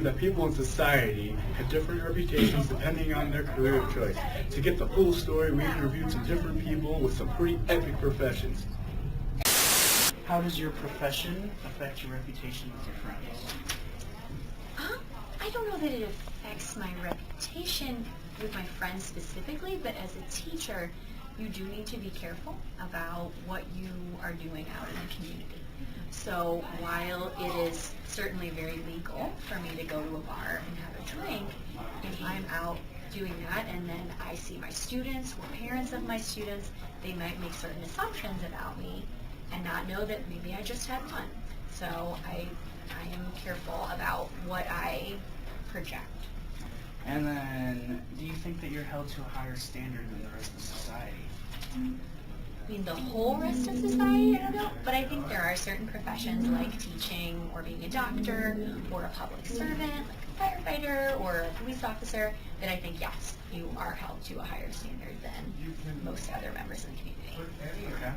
that people in society have different reputations depending on their career of choice. To get the full story, we interviewed some different people with some pretty epic professions. How does your profession affect your reputation with your friends? I don't know that it affects my reputation with my friends specifically, but as a teacher, you do need to be careful about what you are doing out in the community. So while it is certainly very legal for me to go to a bar and have a drink, if I'm out doing that and then I see my students or parents of my students, they might make certain assumptions about me and not know that maybe I just had fun. So I am careful about what I project. And then, do you think that you're held to a higher standard than the rest of society? I mean, the whole rest of society, I don't know, but I think there are certain professions like teaching or being a doctor or a public servant, like a firefighter or a police officer, that I think, yes, you are held to a higher standard than most other members of the community. Okay.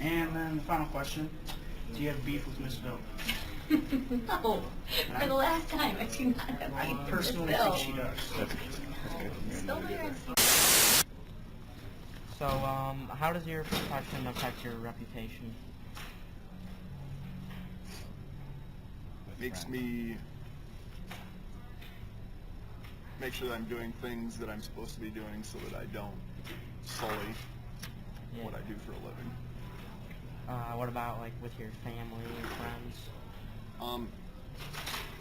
And then the final question, do you have beef with Miss Bill? No, for the last time, I do not have I beef with personally Bill. think she does. Still my friend. So, how does your profession affect your reputation? Makes me make sure that I'm doing things that I'm supposed to be doing so that I don't sully what I do for a living. What about, like, with your family and friends?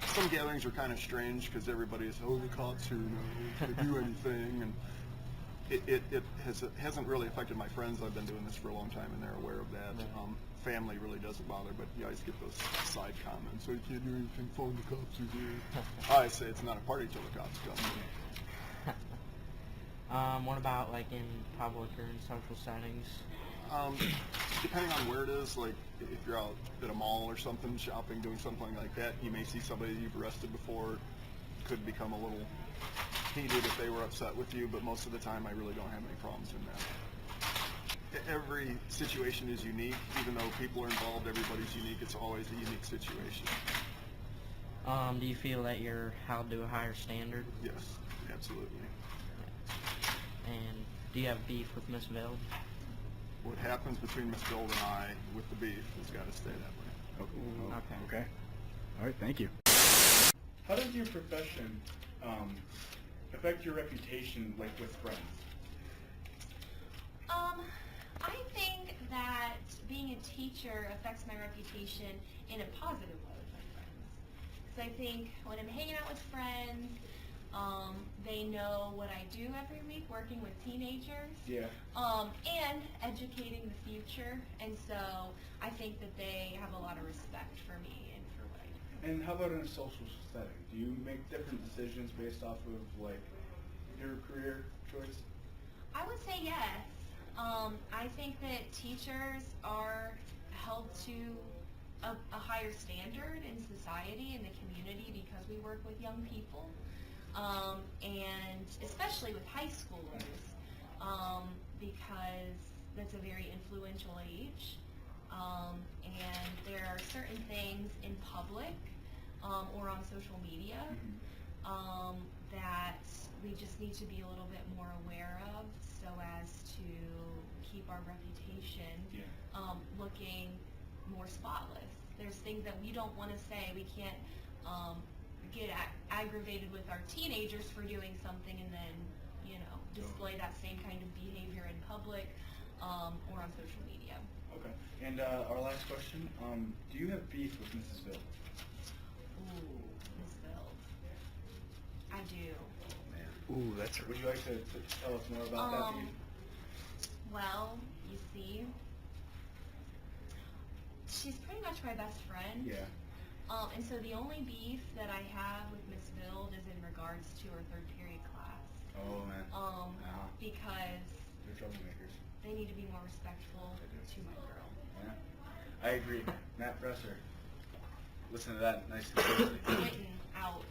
Some gatherings are kind of strange because everybody is, oh, the cops here, no, they do anything, and it hasn't really affected my friends. I've been doing this for a long time, and they're aware of that. Family really doesn't bother, but you always get those side comments. So you can't do anything, phone the cops are here. I say it's not a party till the cops come. What about, like, in public or in social settings? Depending on where it is, like if you're out at a mall or something, shopping, doing something like that, you may see somebody you've arrested before. Could become a little heated if they were upset with you, but most of the time I really don't have any problems in that. Every situation is unique. Even though people are involved, everybody's unique. It's always a unique situation. Do you feel that you're held to a higher standard? Yes, absolutely. And do you have beef with Miss Bill? What happens between Miss Bill and I with the beef has got to stay that way. Okay. All right, thank you. How does your profession affect your reputation, like with friends? I think that being a teacher affects my reputation in a positive way with my friends. Because I think when I'm hanging out with friends, they know what I do every week, working with teenagers. Yeah. And educating the future. And so I think that they have a lot of respect for me and for what I do. And how about in a social setting? Do you make different decisions based off of like your career choice? I would say yes. I think that teachers are held to a higher standard in society, in the community, because we work with young people, and especially with high schoolers, because that's a very influential age, and there are certain things in public or on social media that we just need to be a little bit more aware of, so as to keep our reputation looking more spotless. There's things that we don't want to say. We can't get aggravated with our teenagers for doing something and then, display that same kind of behavior in public or on social media. Okay. And our last question, do you have beef with Mrs. Bill? Ooh, Miss Bill. I do. Ooh, that's. Would you like to tell us more about that beef? Well, you see, she's pretty much my best friend. Yeah. And so the only beef that I have with Miss Bill is in regards to her third period class. Oh man. Because they're troublemakers. they need to be more respectful to my girl. Yeah. I agree. Matt Presser. Listen to that nice. Written out.